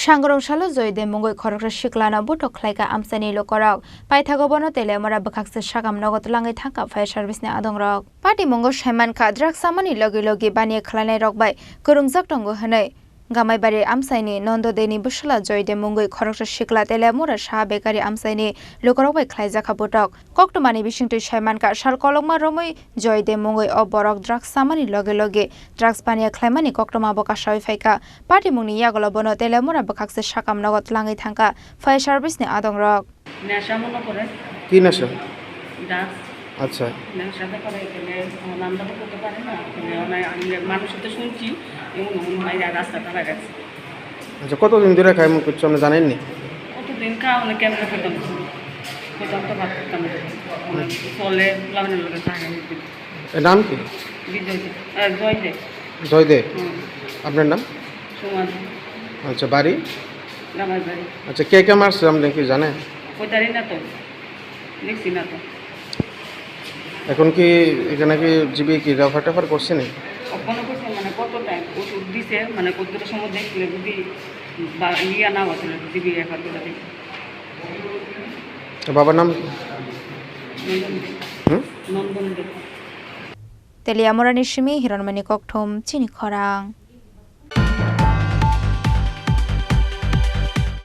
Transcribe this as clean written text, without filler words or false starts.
Sangrongshalo Zoide Mungwi Khoroksa Sikla Butok Khlaijakha Amchaini Lukurokbai Paithagobono Telemora Bakakse Shagam Nogot Langai Thangka Fire Service ni Adongrok Party Mongo Shaiman Kha Drug Samani Logi Bani Khlaijakha Rokbai Khorungjak Tongo Hanai Gamai Bari Amchaini Nondo Deni Bushala Zoide Mungwi Khoroksa Sikla Telemora Sha Bekari Amchaini Lukurokbai Khlaijakha Butok Koktomani Bishingtu Shaiman Kha Sal Kolokma Romoi Zoide Mungwi Borok Drug Samani Logi Drugs Bani Khlaimani Koktoma Boka Shawi Faika Party Mungni Yagolobono Telemora Bakakse Shakam Nogot Langai Thangka Fire Service ni Adongrok নেশা মনে করে কি নেশা drugs আচ্ছা নেশাতে করে এখানে নামটা করতে পারে না আমি মানুষের তো শুনছি এমন বাইরে রাস্তাটা লাগাচ্ছে আচ্ছা কতদিন ধরে খাই মুখ করছো আপনি জানেননি কতদিন খাওয়া কেমন খেতাম খেতাম তো ভাত খেতাম ফলে লাগানোর লোকের থাকে এর নাম কি জয়দেব জয়দেব আপনার নাম সুমান আচ্ছা বাড়ি গ্রামের বাড়ি আচ্ছা কে কে মারছে আপনি কি জানেন ওইটারই না তো দেখছি না তো এখন কি এখানে কি জিবি কি রেফার করছে না কখনো করছে মানে কত টাইম ওষুধ দিছে মানে কতটা সময় দেখলে যদি ইয়া না হতো দিবি রেফার করে দিই বাবার নাম কি নন্দন দেব Telia Morani Shimi Hiranmani Kokthom Chini Khorang